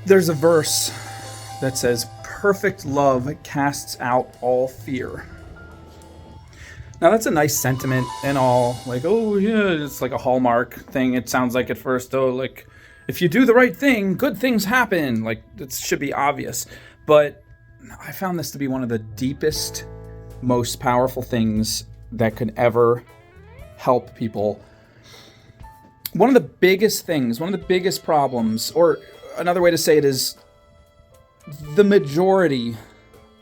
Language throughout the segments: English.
There's a verse that says, perfect love casts out all fear. Now that's a nice sentiment and all, like, oh yeah, it's like a Hallmark thing. It sounds like at first, oh, like, if you do the right thing, good things happen. Like, it should be obvious. But I found this to be one of the deepest, most powerful things that could ever help people. One of the biggest things, one of the biggest problems, or another way to say it is, the majority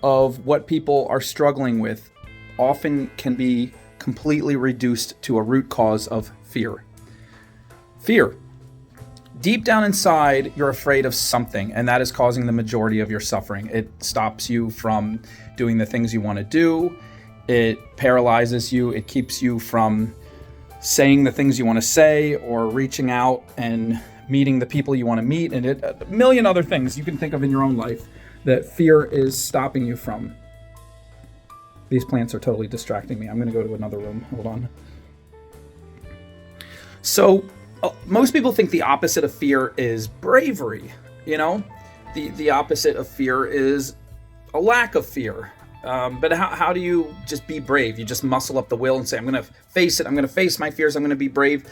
of what people are struggling with often can be completely reduced to a root cause of fear. Fear. Deep down inside, you're afraid of something, and that is causing the majority of your suffering. It stops you from doing the things you want to do. It paralyzes you. It keeps you from saying the things you want to say or reaching out and meeting the people you want to meet, and a million other things you can think of in your own life that fear is stopping you from. These plants are totally distracting me. I'm going to go to another room. Hold on. So, most people think the opposite of fear is bravery. You know, the opposite of fear is a lack of fear. But how do you just be brave? You just muscle up the will and say, I'm going to face it. I'm going to face my fears. I'm going to be brave.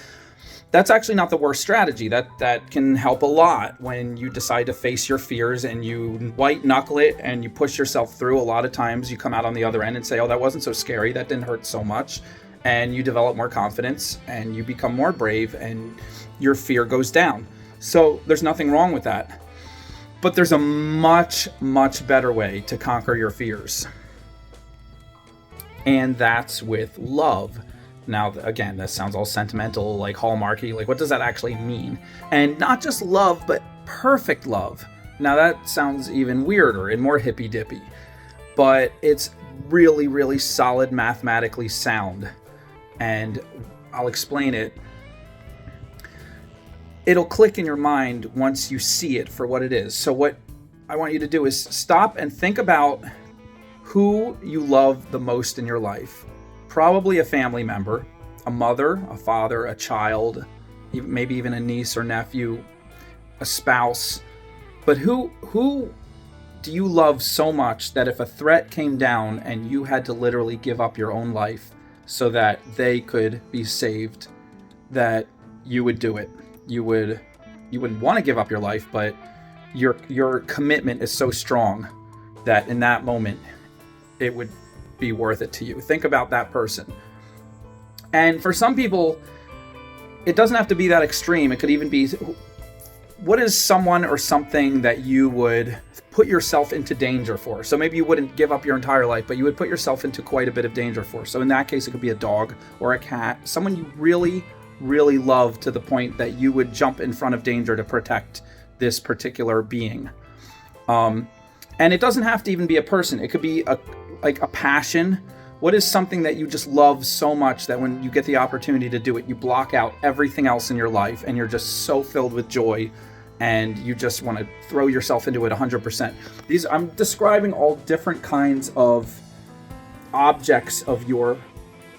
That's actually not the worst strategy. That can help a lot when you decide to face your fears and you white knuckle it and you push yourself through. A lot of times you come out on the other end and say, oh, that wasn't so scary. That didn't hurt so much. And you develop more confidence and you become more brave and your fear goes down. So there's nothing wrong with that. But there's a much, much better way to conquer your fears. And that's with love. Now, again, this sounds all sentimental, like Hallmarky. Like, what does that actually mean? And not just love, but perfect love. Now, that sounds even weirder and more hippy-dippy. But it's really, really solid, mathematically sound. And I'll explain it. It'll click in your mind once you see it for what it is. So what I want you to do is stop and think about who you love the most in your life. Probably a family member, a mother, a father, a child, maybe even a niece or nephew, a spouse. But who do you love so much that if a threat came down and you had to literally give up your own life so that they could be saved, that you would do it? You wouldn't want to give up your life, but your commitment is so strong that in that moment it would be worth it to you. Think about that person. And for some people, it doesn't have to be that extreme. It could even be, what is someone or something that you would put yourself into danger for? So maybe you wouldn't give up your entire life, but you would put yourself into quite a bit of danger for. So in that case, it could be a dog or a cat, someone you really, really love to the point that you would jump in front of danger to protect this particular being. And it doesn't have to even be a person. It could be a passion. What is something that you just love so much that when you get the opportunity to do it, you block out everything else in your life and you're just so filled with joy and you just want to throw yourself into it 100%. I'm describing all different kinds of objects of your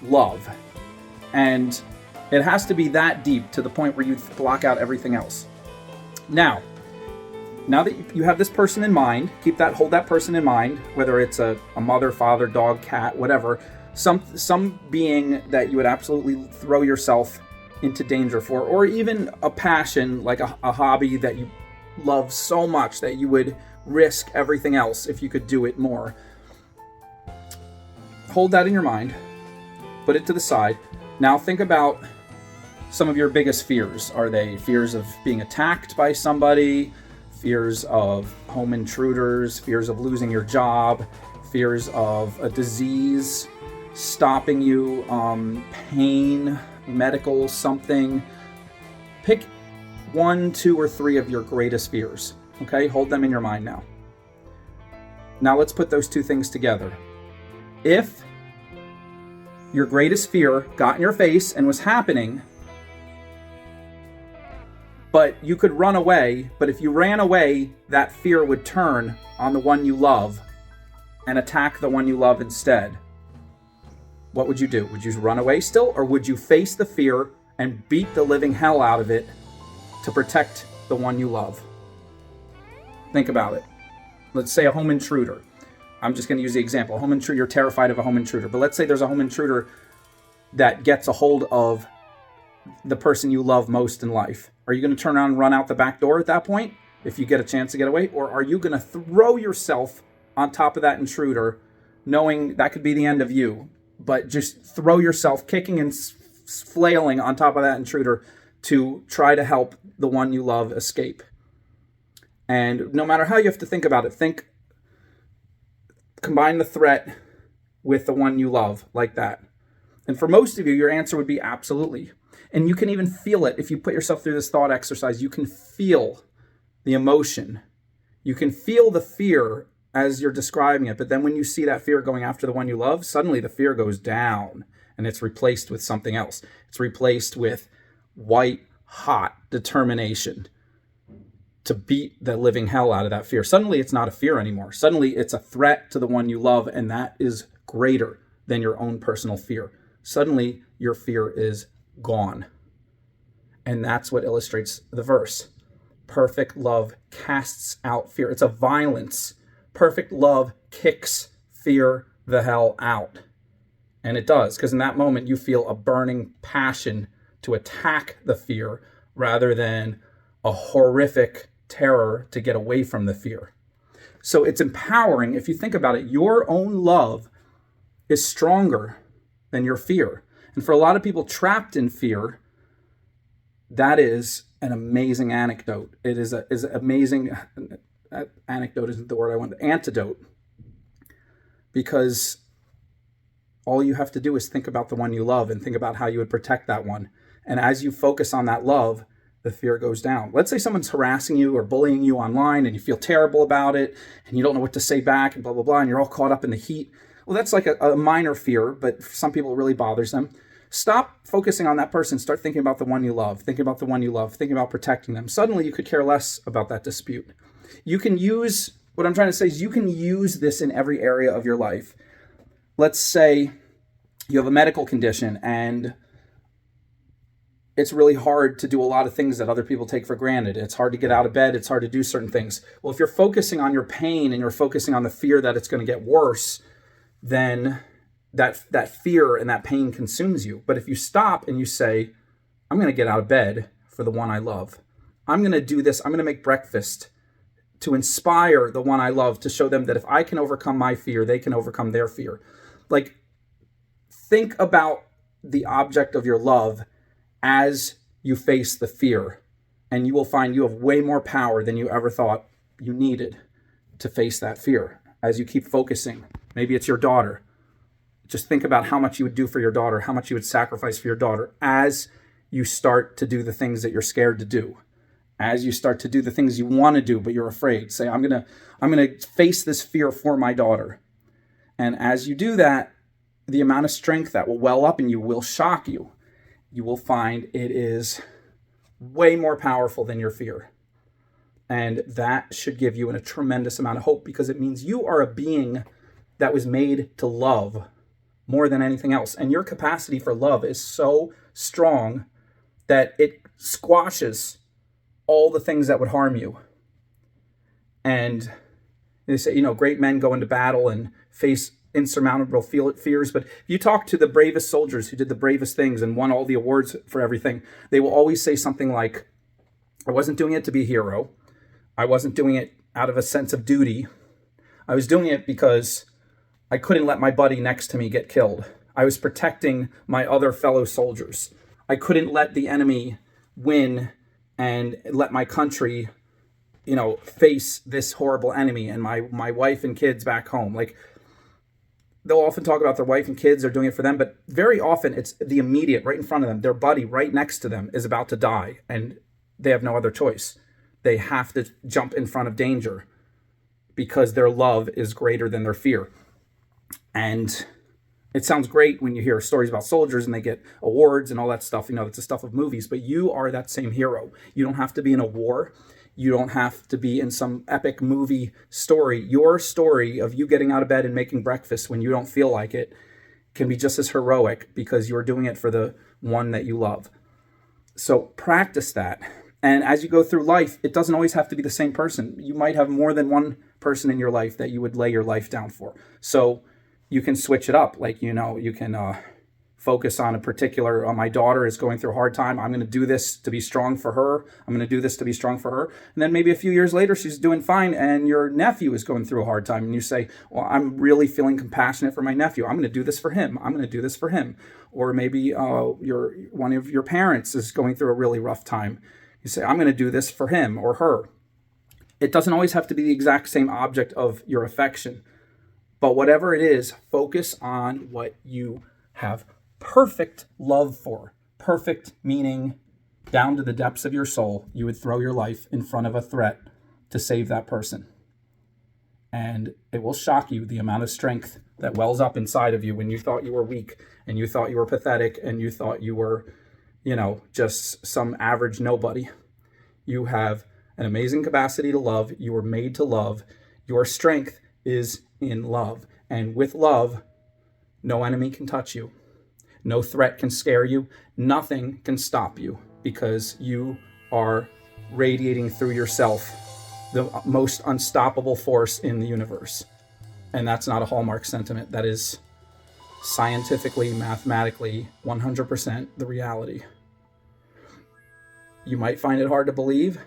love. And it has to be that deep to the point where you block out everything else. Now that you have this person in mind, hold that person in mind, whether it's a mother, father, dog, cat, whatever, some being that you would absolutely throw yourself into danger for, or even a passion, like a hobby that you love so much that you would risk everything else if you could do it more. Hold that in your mind, put it to the side. Now think about some of your biggest fears. Are they fears of being attacked by somebody? Fears of home intruders, fears of losing your job, fears of a disease stopping you, pain, medical something. Pick 1, 2, or 3 of your greatest fears. Okay, hold them in your mind now. Now let's put those two things together. If your greatest fear got in your face and was happening, but you could run away, but if you ran away, that fear would turn on the one you love and attack the one you love instead. What would you do? Would you run away still, or would you face the fear and beat the living hell out of it to protect the one you love? Think about it. Let's say a home intruder. I'm just going to use the example. A home intruder, you're terrified of a home intruder. But let's say there's a home intruder that gets a hold of the person you love most in life. Are you going to turn around and run out the back door at that point if you get a chance to get away? Or are you going to throw yourself on top of that intruder, knowing that could be the end of you, but just throw yourself kicking and flailing on top of that intruder to try to help the one you love escape? And no matter how you have to think about it, combine the threat with the one you love like that. And for most of you, your answer would be absolutely. And you can even feel it. If you put yourself through this thought exercise, you can feel the emotion. You can feel the fear as you're describing it. But then when you see that fear going after the one you love, suddenly the fear goes down and it's replaced with something else. It's replaced with white hot determination to beat the living hell out of that fear. Suddenly it's not a fear anymore. Suddenly it's a threat to the one you love, and that is greater than your own personal fear. Suddenly your fear is gone. And that's what illustrates the verse. Perfect love casts out fear. It's a violence. Perfect love kicks fear the hell out. And it does, because in that moment you feel a burning passion to attack the fear rather than a horrific terror to get away from the fear. So it's empowering. If you think about it, your own love is stronger than your fear. And for a lot of people trapped in fear, that is an amazing anecdote. It is amazing. Anecdote isn't the word I want. Antidote. Because all you have to do is think about the one you love and think about how you would protect that one. And as you focus on that love, the fear goes down. Let's say someone's harassing you or bullying you online and you feel terrible about it and you don't know what to say back and blah, blah, blah, and you're all caught up in the heat. Well, that's like a minor fear, but for some people it really bothers them. Stop focusing on that person. Start thinking about the one you love. Thinking about the one you love. Thinking about protecting them. Suddenly you could care less about that dispute. You can use, what I'm trying to say is you can use this in every area of your life. Let's say you have a medical condition and it's really hard to do a lot of things that other people take for granted. It's hard to get out of bed. It's hard to do certain things. Well, if you're focusing on your pain and you're focusing on the fear that it's going to get worse, then that fear and that pain consumes you. But if you stop and you say, I'm going to get out of bed for the one I love. I'm going to do this. I'm going to make breakfast to inspire the one I love, to show them that if I can overcome my fear, they can overcome their fear. Like, think about the object of your love as you face the fear, and you will find you have way more power than you ever thought you needed to face that fear. As you keep focusing, maybe it's your daughter. Just think about how much you would do for your daughter, how much you would sacrifice for your daughter as you start to do the things that you're scared to do. As you start to do the things you want to do, but you're afraid. Say, I'm gonna face this fear for my daughter. And as you do that, the amount of strength that will well up in you will shock you. You will find it is way more powerful than your fear. And that should give you a tremendous amount of hope, because it means you are a being that was made to love more than anything else. And your capacity for love is so strong that it squashes all the things that would harm you. And they say, great men go into battle and face insurmountable fears. But if you talk to the bravest soldiers who did the bravest things and won all the awards for everything, they will always say something like, I wasn't doing it to be a hero. I wasn't doing it out of a sense of duty. I was doing it because I couldn't let my buddy next to me get killed. I was protecting my other fellow soldiers. I couldn't let the enemy win and let my country, face this horrible enemy and my wife and kids back home. Like, they'll often talk about their wife and kids, they're doing it for them, but very often it's the immediate right in front of them. Their buddy right next to them is about to die and they have no other choice. They have to jump in front of danger because their love is greater than their fear. And it sounds great when you hear stories about soldiers and they get awards and all that stuff. It's the stuff of movies, but you are that same hero. You don't have to be in a war. You don't have to be in some epic movie story. Your story of you getting out of bed and making breakfast when you don't feel like it can be just as heroic because you're doing it for the one that you love. So practice that. And as you go through life, it doesn't always have to be the same person. You might have more than one person in your life that you would lay your life down for. So you can switch it up. Like, you can focus on a particular, my daughter is going through a hard time. I'm going to do this to be strong for her. I'm going to do this to be strong for her. And then maybe a few years later, she's doing fine, and your nephew is going through a hard time. And you say, well, I'm really feeling compassionate for my nephew. I'm going to do this for him. I'm going to do this for him. Or maybe one of your parents is going through a really rough time. You say, I'm going to do this for him or her. It doesn't always have to be the exact same object of your affection. But whatever it is, focus on what you have perfect love for. Perfect meaning down to the depths of your soul. You would throw your life in front of a threat to save that person. And it will shock you the amount of strength that wells up inside of you when you thought you were weak and you thought you were pathetic and you thought you were, just some average nobody. You have an amazing capacity to love. You were made to love. Your strength is in love. And with love, no enemy can touch you. No threat can scare you. Nothing can stop you because you are radiating through yourself the most unstoppable force in the universe. And that's not a Hallmark sentiment. That is scientifically, mathematically, 100% the reality. You might find it hard to believe,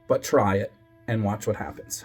but try it and watch what happens.